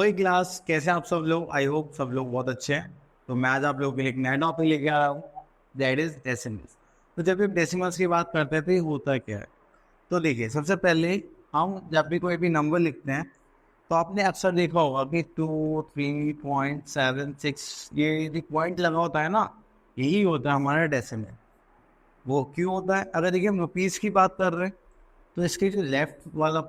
ओए क्लास, कैसे आप सब लोग? आई होप सब लोग बहुत अच्छे हैं। तो मैं आज आप लोगों के लिए एक नया टॉपिक लेके आ रहा हूँ, दैट इज डेसिमल्स। तो जब भी डेसिमल्स की बात करते हैं तो ये होता क्या है? तो देखिए, सबसे पहले हम जब भी कोई भी नंबर लिखते हैं तो आपने अक्सर देखा होगा कि 2, 3.76 ये जो पॉइंट लगा होता है ना, यही होता है हमारा डेसिमल। वो क्यों होता है? अगर देखिए हम रुपीज़ की बात कर रहे हैं तो इसके जो लेफ्ट वाला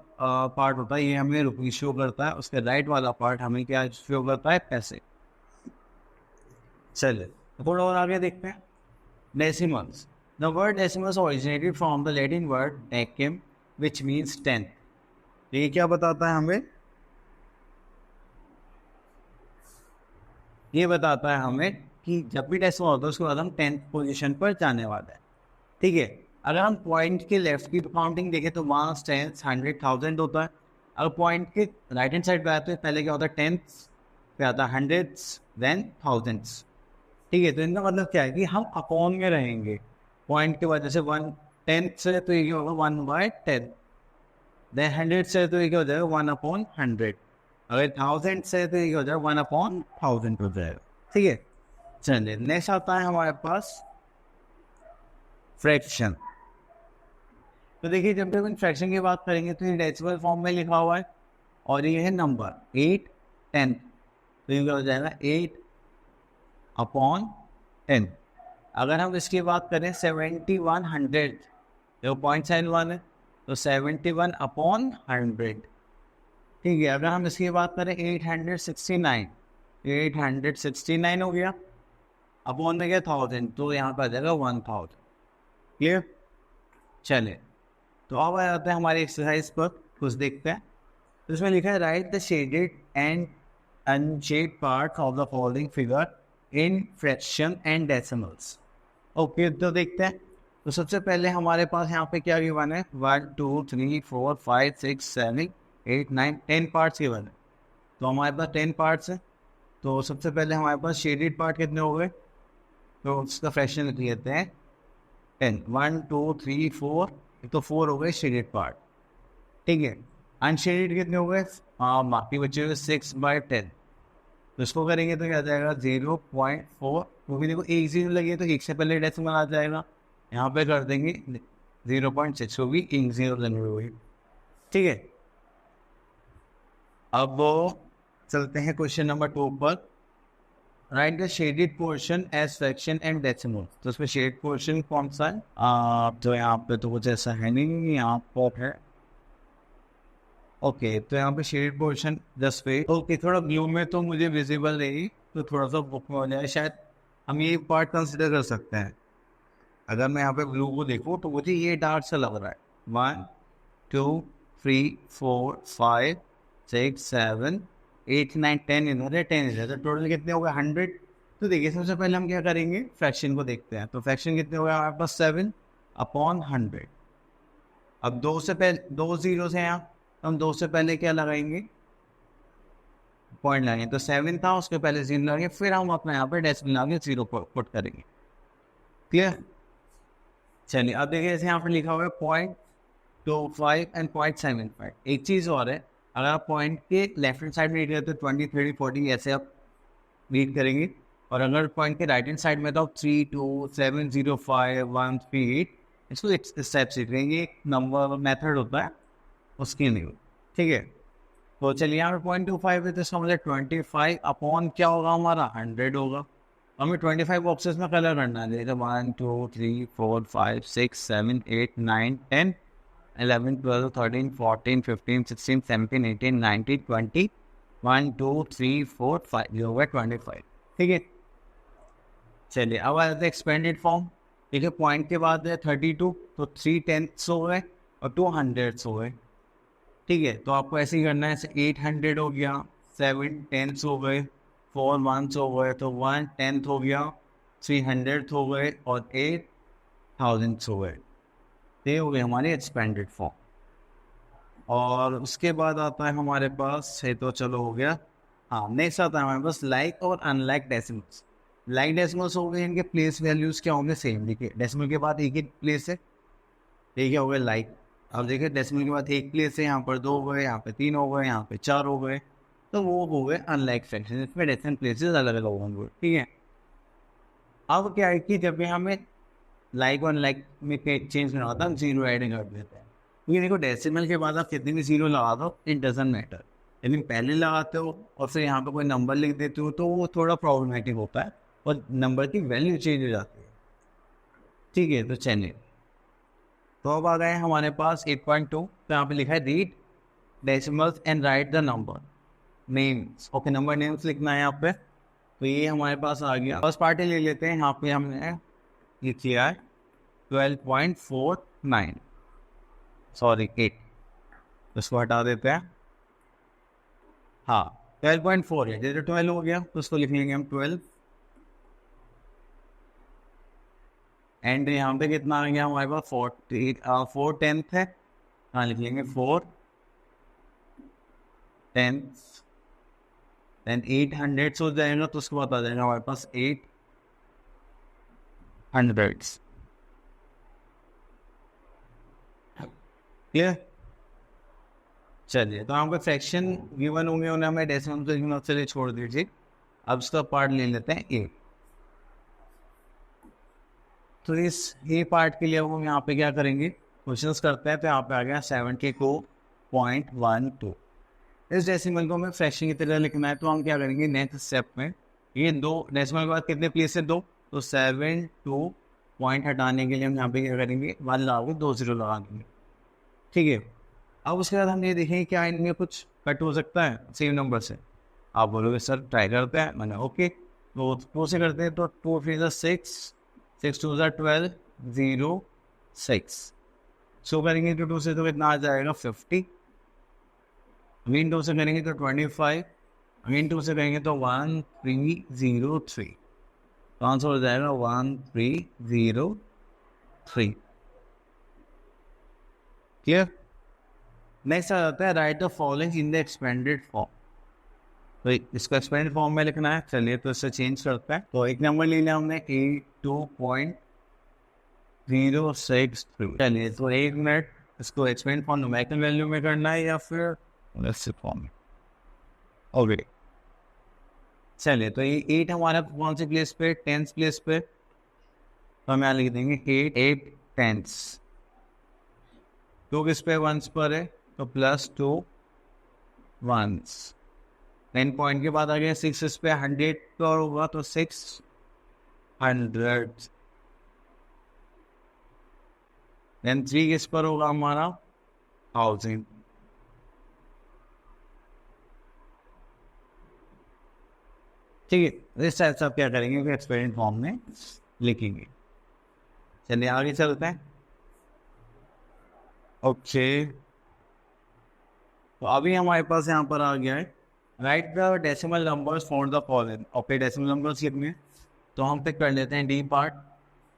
पार्ट होता है ये हमें रुपीज शो करता है, उसके राइट वाला पार्ट हमें क्या शो करता है? पैसे। चलिए थोड़ा और आगे देखते हैं। Decimals. The word decimals originated from the Latin word decem which means 10। ये क्या बताता है हमें? ये बताता है हमें कि जब भी डेसिमल होता है उसके बाद हम 10th पोजीशन पर जाने वाले हैं। ठीक है। अगर हम पॉइंट के लेफ्ट की काउंटिंग देखें तो वहाँ 10, 100, 1000 होता है। अगर पॉइंट के राइट हैंड साइड पे आते हैं, पहले क्या होता है? 10th पे आता है हंड्रेड्स, देन थाउजेंड्स। ठीक है। तो इनका मतलब क्या है कि हम अपॉन में रहेंगे पॉइंट के वजह से। 1/10 से तो ये होगा 1/10। देन 100 से तो ये क्या हो जाएगा? 1/100। अगर 1000 से तो ये हो जाएगा 1/1000 हो जाएगा। ठीक है। चलिए नेक्स्ट आता है हमारे पास फ्रैक्शन। तो देखिए, जब भी हम फ्रैक्शन की बात करेंगे तो ये डेसिमल फॉर्म में लिखा हुआ है और ये है नंबर 8, 10। तो ये क्या हो जाएगा? 8/10। अगर हम इसकी बात करें 7100, जो 0.71 है, तो 71/100। ठीक है। अगर हम इसकी बात करें 869, 869 हो गया। अपॉन में गया 1000, तो यहाँ पर आ जाएगा 1000। क्लियर? चले तो अब आ जाते हैं हमारी एक्सरसाइज पर, कुछ देखते हैं। तो इसमें लिखा है right the shaded and unsaid part of the following figure in fraction and decimals. Okay, तो देखते हैं। तो सबसे पहले हमारे पास यहाँ पे क्या गिवन है? 1, 2, 3, 4, 5, 6, 7, 8, 9, 10 पार्ट्स गिवन है। तो हमारे पास 10 पार्ट्स हैं। तो सबसे पहले हमारे पास शेडेड पार्ट कितने हो गए? तो उसका फ्रैक्शन लिख लेते हैं 10। 1, 2, 3, 4, तो 4 हो गए शेडेड पार्ट। ठीक है। अनशेडेड कितने हो गए? बाकी बचे हुए 6/10। तो इसको करेंगे तो क्या आ जाएगा? 0.4। क्योंकि देखो एक जीरो लगी है तो एक से पहले डेसिमल आ जाएगा। यहाँ पे कर देंगे 0.6, वो भी एक जीरो लगी हुई। ठीक है। अब चलते हैं क्वेश्चन नंबर 2 पर। Write the shaded portion as fraction and decimal. तो उसमें शेड पोर्शन कौन सा है? तो यहाँ पे तो कुछ ऐसा है नहीं, यहाँ पर है। ओके, तो यहाँ पे शेड पोर्शन 10 पे। ओके, थोड़ा ब्लू में तो मुझे विजिबल नहीं, तो थोड़ा सा बुक में हो जाए शायद। हम ये पार्ट कंसिडर कर सकते हैं। अगर मैं यहाँ पे ब्लू को देखूँ तो मुझे ये डार्क सा लग रहा है। 1, 2, 3, 4, 5, 6, 7, 8, 9, 10 इधर है, 10 इधर है। तो टोटल कितने हो गए? 100। तो देखिए, सबसे पहले हम क्या करेंगे? फ्रैक्शन को देखते हैं। तो फ्रैक्शन कितने हो गए हमारे पास? 7/100। अब दो से पहले दो जीरो से यहाँ, तो हम 2 से पहले क्या लगाएंगे? पॉइंट लगाएंगे। तो 7 था, उसके पहले 0 लगाएंगे, फिर हम अपने यहाँ पे डेसिमल लगा के 0 पुट करेंगे। क्लियर? चलिए अब देखिए, जैसे यहाँ पर लिखा हुआ है 0.25 एंड 0.75। एक चीज़ और है, अगर आप पॉइंट के लेफ्ट हैंड साइड में रीड करते हो 20, 30, 40 ऐसे आप रीड करेंगे। और अगर पॉइंट के राइट हैंड साइड में तो आप 3, 2, 7, 0, 5, 1, 3, 8 इसको इस टाइप से करेंगे। एक नंबर मेथड होता है उसकी नहीं। ठीक है। तो चलिए यहाँ पे 0.25 है तो इसका मतलब 25 अपॉन क्या होगा हमारा? 100 होगा। हमें 25 बॉक्सेस में कलर करना है। जैसे 1, 2, 3, 4, 5, 6, 7, 8, 9, 10, 11, 12, 13, 14, 15, 16, 17, 18, 19, 20, 1, 2, 3, 4, 5, ये होगा 25। ठीक है। चलिए अब आ जाते हैं एक्सपेंडेड फॉर्म। देखिए, पॉइंट के बाद है 32, तो 3/10 हो गए और 200 हो गए। ठीक है। तो आपको ऐसे ही करना है। 800 हो गया, 7/10 हो गए, 4/1 हो गए, तो 1/10 हो गया, 300 हो गए और 8,000 हो गए। ये हो गए हमारे एक्सपेंडेड फॉर्म। और उसके बाद आता है हमारे पास है, तो चलो हो गया। हाँ, नेक्स्ट आता है हमारे पास लाइक और अनलाइक डेसिमल्स। लाइक डेसिमल्स हो गए, इनके प्लेस वैल्यूज क्या होंगे? सेम। देखिए, डेसिमल के बाद एक ही प्लेस है, ये क्या हो गया? लाइक। अब देखिए, डेसिमल के बाद एक प्लेस है, यहाँ पर 2 हो गए, यहाँ पे 3 हो गए, यहाँ पे 4 हो गए। तो वो हो गए अनलाइक फ्रैक्शन, इसमें डेसिमल प्लेसेस अलग अलग होंगे, ठीक है। अब क्या है कि जब भी हमें लाइक और लाइक में चेंज करना होता है, हम जीरो ऐड कर देते हैं, क्योंकि देखो डेसिमल के बाद आप कितने भी जीरो लगा दो इट डजंट मैटर, लेकिन पहले लगाते हो और फिर यहाँ पे कोई नंबर लिख देते हो तो वो थोड़ा प्रॉब्लमेटिक होता है और नंबर की वैल्यू चेंज हो जाती है, ठीक है। तो चलिए, तो अब आ गए हमारे पास 8.2, तो यहाँ पे लिखा है read decimals and right the number names, okay, number names लिखना है यहाँ पे। तो ये हमारे पास आ गया, फर्स्ट पार्ट ले लेते हैं, यहाँ पे हमने ये किया है 12.49, सॉरी 8, उसको हटा देते हैं, हाँ 12.4 है, जैसे 12 हो गया तो उसको लिख लेंगे हम 12, एंड यहाँ पे कितना आ गया हमारे पास 4 टेंथ है, हाँ लिख लेंगे 4 टेंथ, देन 800 हो जाएगा तो उसको बता जाएगा हमारे पास 800, क्लियर। चलिए, तो हमको फ्रैक्शन गिवन होंगे, उन्हें हमें डेसिमल से गिवन, चलिए छोड़ दीजिए, अब इसका पार्ट ले लेते हैं ए। तो इस ए पार्ट के लिए हम यहाँ पे क्या करेंगे, क्वेश्चंस करते हैं, तो यहाँ पे आ गया 72.12, इस डेसिमल को हमें फ्रैक्शन की तरह लिखना है, तो हम क्या करेंगे नेक्स्ट स्टेप में, ये दो डेसिमल के बाद कितने प्लेस है, दो, तो 72 पॉइंट हटाने के लिए हम यहाँ पे क्या करेंगे, 1 लगा के 2 जीरो लगा देंगे, ठीक है। अब उसके बाद हम ये देखेंगे क्या इनमें कुछ कट हो सकता है सेम नंबर से, आप बोलोगे सर ट्राई करते हैं, मैंने ओके, तो 2 से करते हैं, तो 2 3 6, 6 2 12, 0 6, सो करेंगे तो 2 से तो कितना आ जाएगा 50, अगेन 2 से करेंगे तो 25, अगेन 2 से करेंगे तो 1303, तो आंसर हो जाएगा 1303, क्लियर। नेक्स्ट आ जाता है right the following in the expanded form, तो इसको एक्सपेंडेड फॉर्म में लिखना है, चलिए तो इससे चेंज करते हैं, तो एक नंबर ले लिया हमने 82.063, चलिए तो 1 मिनट, इसको एक्सपेंड फॉर्म न्यूमेरिकल वैल्यू में करना है या फिर फॉर्म में, ओके। चलिए, तो ये 8 हमारा कौन सी प्लेस पे, 10th प्लेस पे, तो हम यहाँ लिख देंगे 8 10ths, 2 किस पे 1s पर है, तो +2 1s, 10 पॉइंट के बाद आ गया 6 इस पे 100 पर होगा तो 600, देन 3 किस पर होगा हमारा 1000, ठीक है। इस टाइप से आप क्या करेंगे कि एक्सपेरिमेंट फॉर्म में लिखेंगे। चलिए आगे चलते हैं, ओके। तो अभी हमारे पास यहाँ पर आ गया है right the decimal numbers for the following, okay decimal numbers कितने, तो हम पे कर लेते हैं डी पार्ट,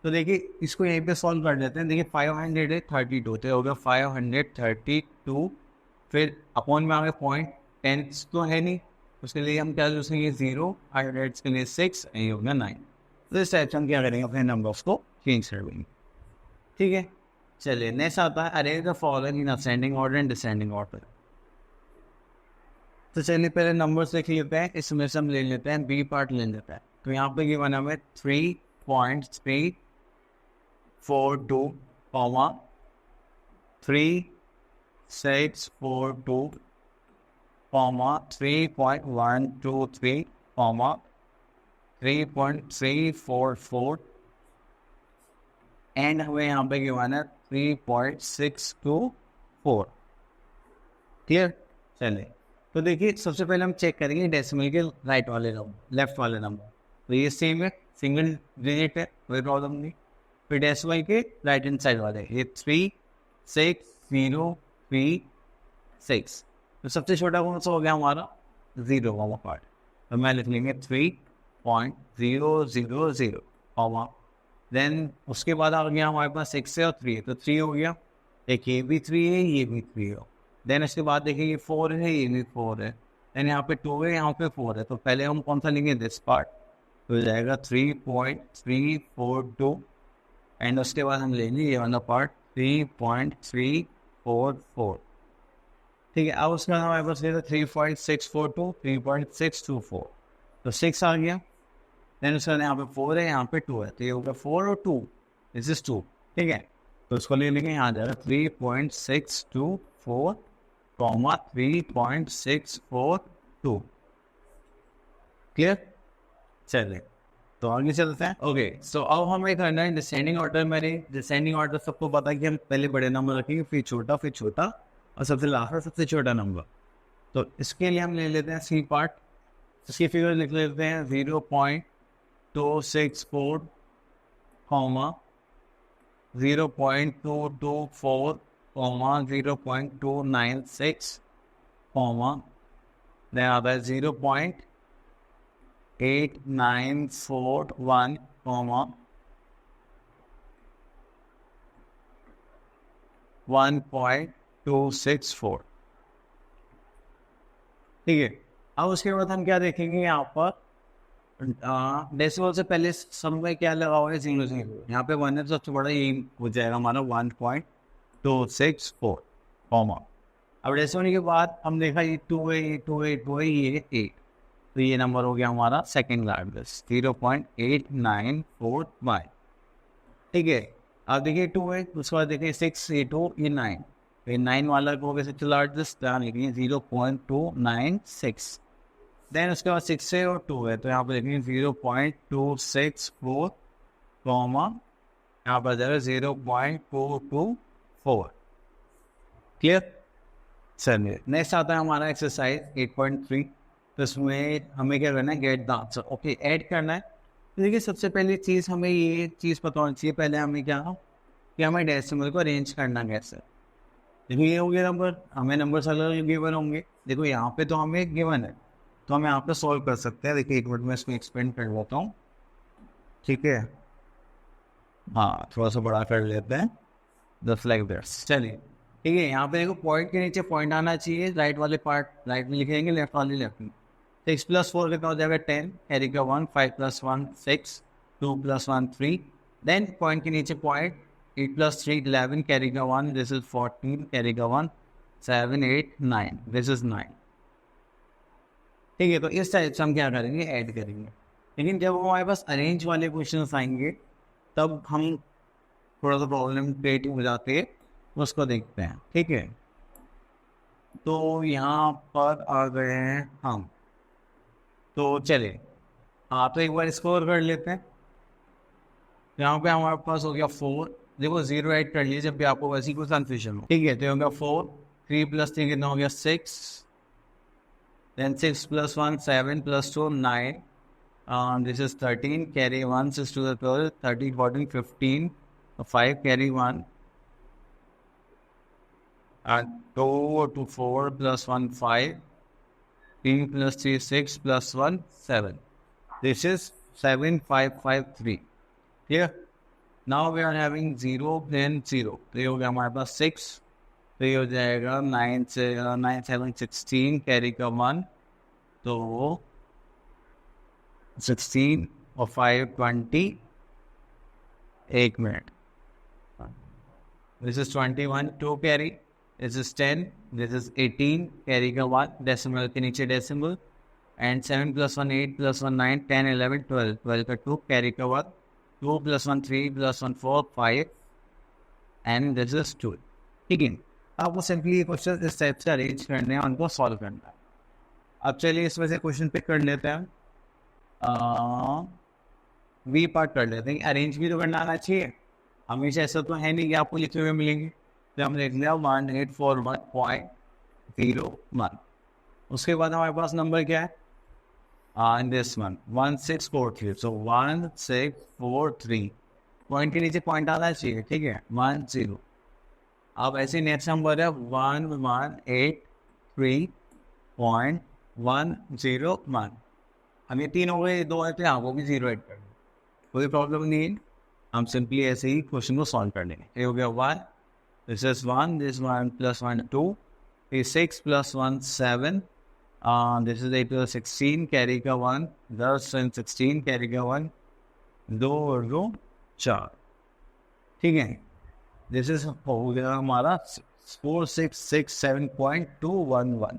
तो देखिए इसको यहीं पे सॉल्व कर लेते हैं, देखिए 532 तो हो गया 532, फिर अपॉन में आ गया पॉइंट, टेंथ तो है नहीं, उसके लिए हम क्या यूज करेंगे 0, हंड्रेड्स के लिए 6, ये हो गया 9, तो इस टाइप से हम क्या करेंगे अपने नंबर्स को चेंज कर देंगे, ठीक है। चलिए नेक्स्ट आता है arrange the following in ascending order and descending order, तो चलिए पहले नंबर्स लिख लेते हैं, इसमें से हम ले लेते हैं बी पार्ट ले लेते हैं, तो यहाँ पे गिवन हमें 3.342, 3642, 3.123, 3.344, एंड हमें यहाँ पे गिवन है 3.624, क्लियर। चलिए तो देखिए सबसे पहले हम चेक करेंगे डेसिमल के राइट वाले नंबर, लेफ्ट वाले नंबर, तो ये सेम है, सिंगल डिजिट है, कोई प्रॉब्लम नहीं। फिर डेसिमल के राइट हैंड साइड वाले ये 36036, तो सबसे छोटा कौन सा हो गया हमारा 0 वाला पार्ट, तो मैं लिख लेंगे 3.000, देन उसके बाद आ गया हमारे पास 6 और 3, तो 3 हो गया, एक ये भी 3 है, ये भी 3 है, देन इसके बाद देखिए ये 4 है, ये भी 4 है, देन यहाँ पे 2 है, यहाँ पे 4 है, तो पहले हम कौन सा लेंगे दिस पार्ट, तो हो जाएगा 3.342, एंड उसके बाद हम लेंगे ये वाला पार्ट 3.344, ठीक है, अब उसके बाद हमारे पास 3.642, 3.624, तो 6 आ गया। देन उसके बाद यहाँ पे 4 है, यहाँ पे 2 है, तो ये होगा 4 और 2, दिस इज 2। ठीक है, तो उसको ले लेंगे, यहाँ जाएगा 3.624 कॉमा 3.642। क्लियर? चलिए तो आगे चलते हैं। ओके, सो अब हमें करना है डिसेंडिंग ऑर्डर। मेरे डिसेंडिंग ऑर्डर सबको पता है कि हम पहले बड़े नंबर रखेंगे, फिर छोटा और सबसे लास्ट में सबसे छोटा नंबर। तो इसके लिए हम ले लेते हैं सी पार्ट। इसकी फिगर लिख लेते हैं 0.264 कॉमा 0.224 कॉमा 0.296 कॉमा देन आता है 0.8941 कॉमा 1.264। ठीक है, अब उसके बाद हम क्या देखेंगे, यहाँ पर डेसिमल से पहले सब में क्या लगा हुआ है, 0 यहाँ पे 1 है तो सबसे बड़ा ये हो जाएगा हमारा 1.264 कॉमा। अब डेसिमल के बाद हम देखा ये 2 है, ये 2 है, 2 है, ये 8, तो ये नंबर हो गया हमारा सेकेंड लार्जेस्ट 0.8941। ठीक है, अब देखिए 2 है, उसके बाद देखिए 6, ये 2, ये 9, ये 9 वाला हो गया सबसे लार्जेस्ट, लिखिए 0.296। देन उसके बाद 6 है और 2 है, तो यहाँ पर देखेंगे 0.264 कॉमा यहाँ पर जाएगा 0.224। क्लियर? चलिए नेक्स्ट आता है हमारा एक्सरसाइज 8.3। तो इसमें हमें क्या करना है, get the answer. Okay, add करना है। तो देखिए सबसे पहली चीज़ हमें ये चीज़ पता होनी चाहिए, पहले हमें क्या हो कि हमें डेसिमल को अरेंज करना कैसे। देखिए ये हो गया नंबर, हमें नंबर अलग गिवन होंगे। देखो यहाँ पे तो हमें गिवन है, तो हम यहाँ पे सॉल्व कर सकते हैं। देखिए एक मिनट में इसको एक्सपेंड कर लेता हूँ। ठीक है, हाँ थोड़ा सा बड़ा कर लेते हैं, जस्ट लाइक दिस। चलिए ठीक है, यहाँ पे देखो पॉइंट के नीचे पॉइंट आना चाहिए, राइट वाले पार्ट राइट में लिखेंगे, लेफ्ट वाले लेफ्ट में। 6 + 4 कितना हो जाएगा 10, कैरी का 1, 5 + 1 6, 2 + 1 3। देन पॉइंट के नीचे पॉइंट 8 + 3 11, कैरी का 1, दिस इज 14, कैरी का 1 7 8 9, दिस इज 9। ठीक है, तो इस टाइप से हम क्या करेंगे, ऐड करेंगे। लेकिन जब हमारे पास अरेंज वाले क्वेश्चन आएंगे तब हम थोड़ा सा प्रॉब्लम क्रिएटिव हो जाते हैं, उसको देखते हैं। ठीक है, तो यहाँ पर आ गए हैं हम, तो चलिए हाँ तो एक बार स्कोर कर लेते हैं। यहाँ पे हमारे पास हो गया 4। देखो 0 ऐड कर लिए जब भी आपको वैसी कोई कन्फ्यूजन हो। ठीक है, तो हो गया 4, 3 + 3 कितना हो गया 6, then 6 + 1 7 + 2 9, this is 13, carry 1 6 to the 12, 13 14 15, 5 carry 1, and 2 to 4 + 1 5, 3 + 3 6 + 1 7, this is 7553. Here now we are having 0 then 0, तो ये हो गया हमारे पास 6, तो ये हो जाएगा 9 से 9 7 16, कैरी का 1, तो 16 और 5 20, एक minute, this is 21 2 carry, this is 10, this is 18, carry का 1, डेसिमल के नीचे डेसिमल, एंड 7 + 1 8 + 1 9 10 11 12, 12 का 2, कैरी का 1, 2 + 1 3 + 1 4 5, एंड दिस इज 2। ठीक है, आपको सिंपली क्वेश्चन इस टाइप से अरेंज करने हैं, उनको सॉल्व करना है। अब चलिए इसमें से क्वेश्चन पिक कर लेते हैं, वी पार्ट कर लेते हैं। अरेंज भी तो करना आना चाहिए, हमेशा ऐसा तो है नहीं कि आपको लिखे हुए मिलेंगे। तो हमने लिख लिया 1841.01। उसके बाद हमारे पास नंबर क्या है, in this one 1643, so 1643, point के नीचे पॉइंट आना चाहिए। ठीक है, 10। अब ऐसे नेक्स्ट नंबर है 1183.101। हम ये 3 हो गए, 2 आए थे, हाँ वो भी 0 ऐड कर दें, कोई प्रॉब्लम नहीं है। हम सिंपली ऐसे ही क्वेश्चन को सॉल्व कर लेंगे। ये हो गया 1, this is 1, this 1 + 1 2, 6 + 1 7, this is 8 + 16, carry का 1, 10 + 16, कैरी का 1, 2 और 2 4। ठीक है, दिस इज हो गया हमारा 4667.211।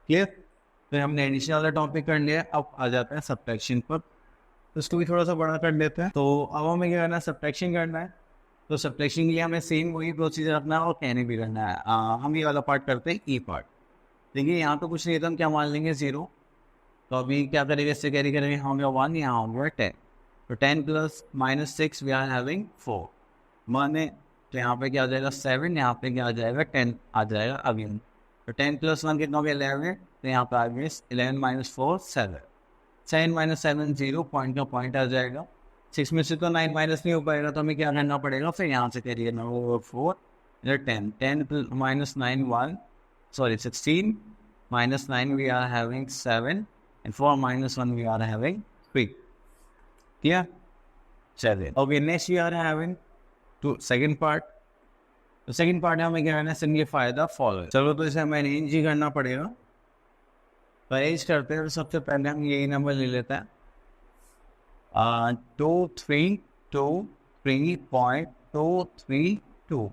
क्लियर? तो हमने एडिशन वाला टॉपिक कर लिया, अब आ जाते हैं सब्ट्रैक्शन पर। तो इसको भी थोड़ा सा बड़ा कर लेते हैं। तो अब हमें क्या करना है, सब्ट्रैक्शन करना है। तो सब्ट्रैक्शन के लिए हमें सेम वही प्रोसीजर रखना है और कैरी भी करना है। हम ये वाला पार्ट करते हैं, ई पार्ट। देखिए यहाँ तो कुछ नहीं था, हम क्या मान लेंगे 0। तो अभी क्या करेंगे, इससे कैरी करेंगे, यहाँ होगा 1, यहाँ होगा 10। तो 10 प्लस -6 वी आर हैविंग 4 माने, तो यहाँ पे क्या आ जाएगा 7, यहाँ पे क्या आ जाएगा 10 आ जाएगा अगेन। तो 10 + 1 कितना हो गया 11, तो यहाँ पे आ गया 11 - 4 7। 7 - 7 0, पॉइंट का पॉइंट आ जाएगा। 6 में से तो 9 माइनस नहीं हो पाएगा, तो हमें क्या करना पड़ेगा, फिर यहाँ से कैरी करना होगा 4 इधर 10 -9 1, sorry 16 -9 we are having 7 and 4 - 1 we are having 3. Yeah, 7. Okay, next we are having second part. तो सेकंड पार्ट में हमें क्या करना है, सिंप्लीफाई द फॉलोइंग। चलो तो इसे हमें अरेंज ही करना पड़ेगा। तो अरेंज करते हैं, तो सबसे पहले हम यही नंबर ले लेते हैं 2323.232।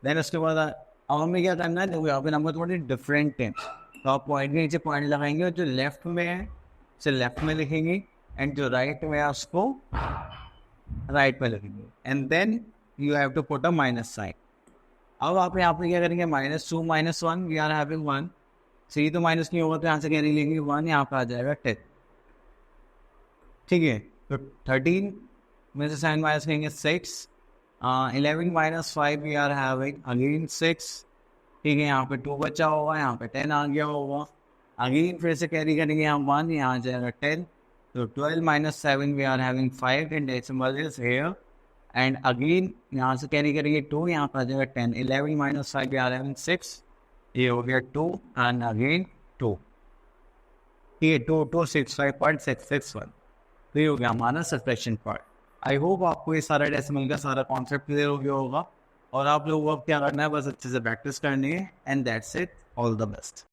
देन उसके बाद अब हमें क्या करना है, देखो यहाँ पे नंबर थोड़े डिफरेंट हैं, तो आप पॉइंट के नीचे पॉइंट लगाएंगे और जो लेफ्ट में है उसे लेफ्ट में लिखेंगे एंड जो राइट में है उसको राइट में लिखेंगे and then you have to put a minus sign. अब आप यहाँ पे क्या करेंगे, -2 - 1 वी आर हैविंग 1। सी तो माइनस नहीं होगा, तो यहाँ से कैरी लेंगे 1, यहाँ पे आ जाएगा 10। ठीक है, तो 13 में से 7 माइनस करेंगे 6। 11 - 5 वी आर हैविंग अगेन 6। ठीक है, यहाँ पे 2 बचा होगा, यहाँ पे 10 आ गया होगा। अगेन फिर से कैरी करेंगे यहाँ 1, यहाँ आ जाएगा 10। तो 12 - 7 we are having 5 and decimal is here and again यहाँ से कैरी करेंगे 2, यहाँ पर आ जाएगा 10। 11 - 5 वी आर हैविंग 6, ये हो गया 2 एंड अगेन 2। ये 226.661। तो ये हो गया हमारा सब्ट्रैक्शन पार्ट। आई होप आपको ये सारा डेसिमल का सारा कॉन्सेप्ट क्लियर हो गया होगा और आप लोगों को अब क्या करना है, बस अच्छे से प्रैक्टिस करनी है and that's it, all the best.